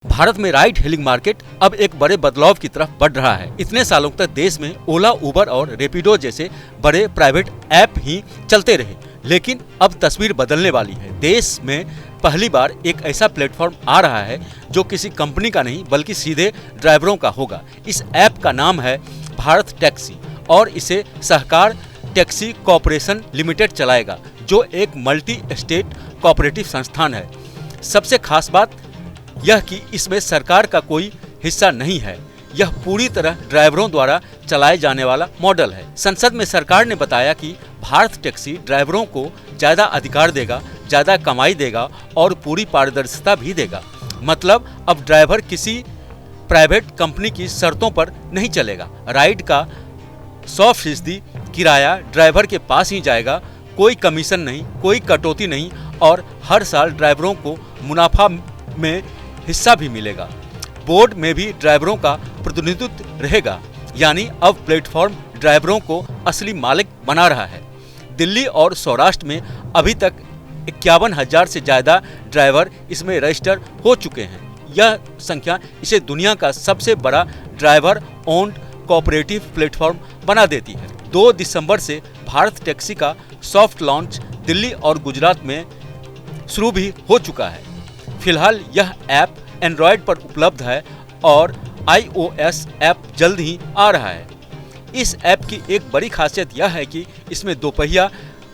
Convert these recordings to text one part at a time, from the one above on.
भारत में ride hailing market अब एक बड़े बदलाव की तरफ बढ़ रहा है। इतने सालों तक देश में ओला, उबर और रेपिडो जैसे बड़े प्राइवेट ऐप ही चलते रहे, लेकिन अब तस्वीर बदलने वाली है। देश में पहली बार एक ऐसा प्लेटफॉर्म आ रहा है जो किसी कंपनी का नहीं बल्कि सीधे ड्राइवरों का होगा। इस ऐप का नाम है भारत टैक्सी और इसे सहकार टैक्सी कॉर्पोरेशन लिमिटेड चलाएगा, जो एक मल्टी स्टेट कोऑपरेटिव संस्थान है। सबसे खास बात यह कि इसमें सरकार का कोई हिस्सा नहीं है। यह पूरी तरह ड्राइवरों द्वारा चलाए जाने वाला मॉडल है। संसद में सरकार ने बताया कि भारत टैक्सी ड्राइवरों को ज्यादा अधिकार देगा, ज्यादा कमाई देगा और पूरी पारदर्शिता भी देगा। मतलब अब ड्राइवर किसी प्राइवेट कंपनी की शर्तों पर नहीं चलेगा। राइड का 100% किराया ड्राइवर के पास ही जाएगा, कोई कमीशन नहीं, कोई कटौती नहीं और हर साल ड्राइवरों को मुनाफा में हिस्सा भी मिलेगा। बोर्ड में भी ड्राइवरों का प्रतिनिधित्व रहेगा, यानी अब प्लेटफॉर्म ड्राइवरों को असली मालिक बना रहा है। दिल्ली और सौराष्ट्र में अभी तक 51,000 से ज्यादा ड्राइवर इसमें रजिस्टर हो चुके हैं। यह संख्या इसे दुनिया का सबसे बड़ा ड्राइवर ओन्ड कोऑपरेटिव प्लेटफॉर्म बना देती है। 2 दिसंबर से भारत टैक्सी का सॉफ्ट लॉन्च दिल्ली और गुजरात में शुरू भी हो चुका है। फिलहाल यह ऐप एंड्रॉयड पर उपलब्ध है और iOS ऐप जल्द ही आ रहा है। इस ऐप की एक बड़ी खासियत यह है कि इसमें 2 पहिया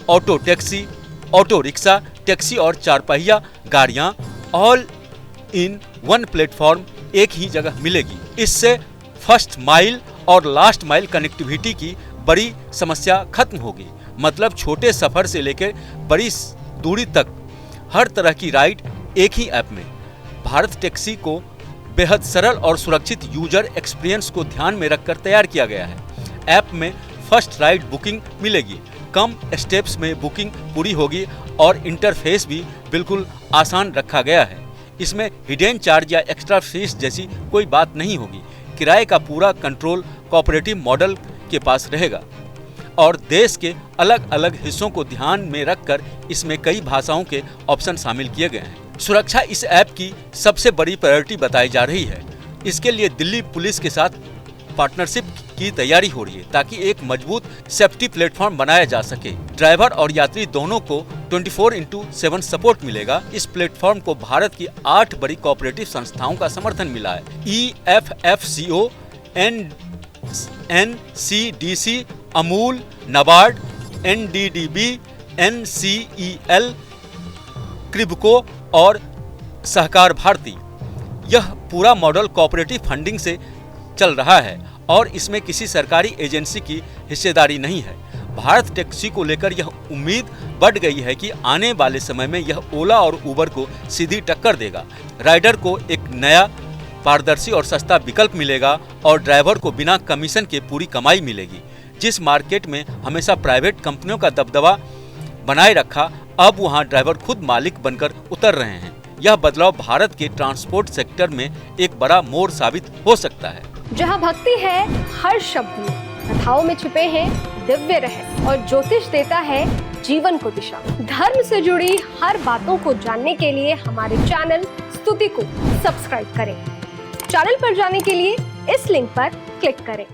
auto taxi, auto rickshaw, taxi और 4 पहिया गाड़ियां ऑल इन वन प्लेटफॉर्म एक ही जगह मिलेगी। इससे फर्स्ट माइल और लास्ट माइल कनेक्टिविटी की बड़ी समस्या खत्म होगी। मतलब छोटे सफर से लेकर बड़ी दूरी तक हर तरह की राइड एक ही ऐप में। भारत टैक्सी को बेहद सरल और सुरक्षित यूजर एक्सपीरियंस को ध्यान में रखकर तैयार किया गया है। ऐप में फर्स्ट राइड बुकिंग मिलेगी, कम स्टेप्स में बुकिंग पूरी होगी और इंटरफेस भी बिल्कुल आसान रखा गया है। इसमें हिडन चार्ज या एक्स्ट्रा फीस जैसी कोई बात नहीं होगी। किराए का पूरा कंट्रोल कोऑपरेटिव मॉडल के पास रहेगा और देश के अलग अलग हिस्सों को ध्यान में रखकर इसमें कई भाषाओं के ऑप्शन शामिल किए गए हैं। सुरक्षा इस ऐप की सबसे बड़ी प्रायोरिटी बताई जा रही है। इसके लिए दिल्ली पुलिस के साथ पार्टनरशिप की तैयारी हो रही है ताकि एक मजबूत सेफ्टी प्लेटफॉर्म बनाया जा सके। ड्राइवर और यात्री दोनों को 24/7 सपोर्ट मिलेगा। इस प्लेटफॉर्म को भारत की 8 बड़ी कोऑपरेटिव संस्थाओं का समर्थन मिला है। EFFCO, NCDC, Amul, NABARD, NDDB, NCEL, क्रिब्को और सहकार भारती। यह पूरा मॉडल कोऑपरेटिव फंडिंग से चल रहा है और इसमें किसी सरकारी एजेंसी की हिस्सेदारी नहीं है। भारत टैक्सी को लेकर यह उम्मीद बढ़ गई है कि आने वाले समय में यह ओला और उबर को सीधी टक्कर देगा। राइडर को एक नया पारदर्शी और सस्ता विकल्प मिलेगा और ड्राइवर को बिना कमीशन के पूरी कमाई मिलेगी। जिस मार्केट में हमेशा प्राइवेट कंपनियों का दबदबा बनाए रखा, अब वहां ड्राइवर खुद मालिक बनकर उतर रहे हैं। यह बदलाव भारत के ट्रांसपोर्ट सेक्टर में एक बड़ा मोड़ साबित हो सकता है। जहां भक्ति है हर शब्द में, कथाओं में छुपे हैं दिव्य रहस्य और ज्योतिष देता है जीवन को दिशा। धर्म से जुड़ी हर बातों को जानने के लिए हमारे चैनल स्तुति को सब्सक्राइब करें। चैनल पर जाने के लिए इस लिंक पर क्लिक करें।